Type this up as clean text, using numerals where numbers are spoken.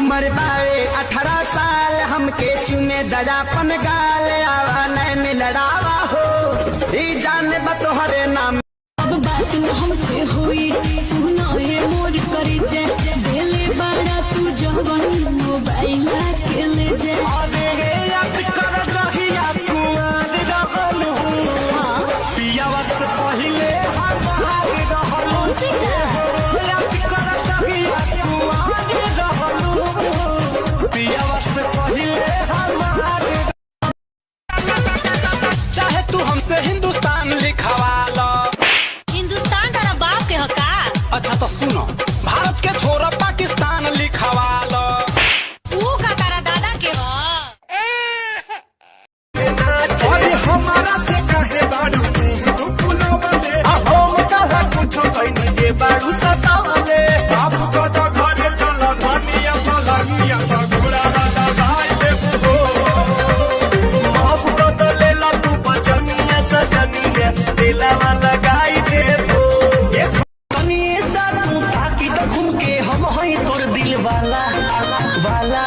उम्र बावे 18 साल हमके चुमे दयापन गाल आवा नैन लड़ावा हो जाने बतोहरे नाम अब बात न हमसे हुई सुना है मोर करे जे देले बड़ा तू जवन मोबाइल के ले जे अरे याद कर जहिया कुआर रहलू पिया वर्ष पहिले हमार रहलू याद कर जहिया कुआर रहलू पिया वर्ष पहिले हमार चाहे तू हमसे हिंदुस्तान लिखवा लो। हिंदुस्तान तेरा बाप के हका। अच्छा तो सुनो भारत के छोरा पाकिस्तान लिखवा लो। तू का तारा दादा के हो। अरे हमारा से कहे बाड़ू तू पुलावले हम कहा कुछ कहनी जे बाड़ू सतावले बाप को तो घरे चलो धनिया पलंगिया घोड़ा वाला भाई देबो बाप को तो ले ला तू बचनिया सजनिया दिला वाला गाई देबो तनी सा तू ताकी तो घूम के हम हई तोर दिल वाला वाला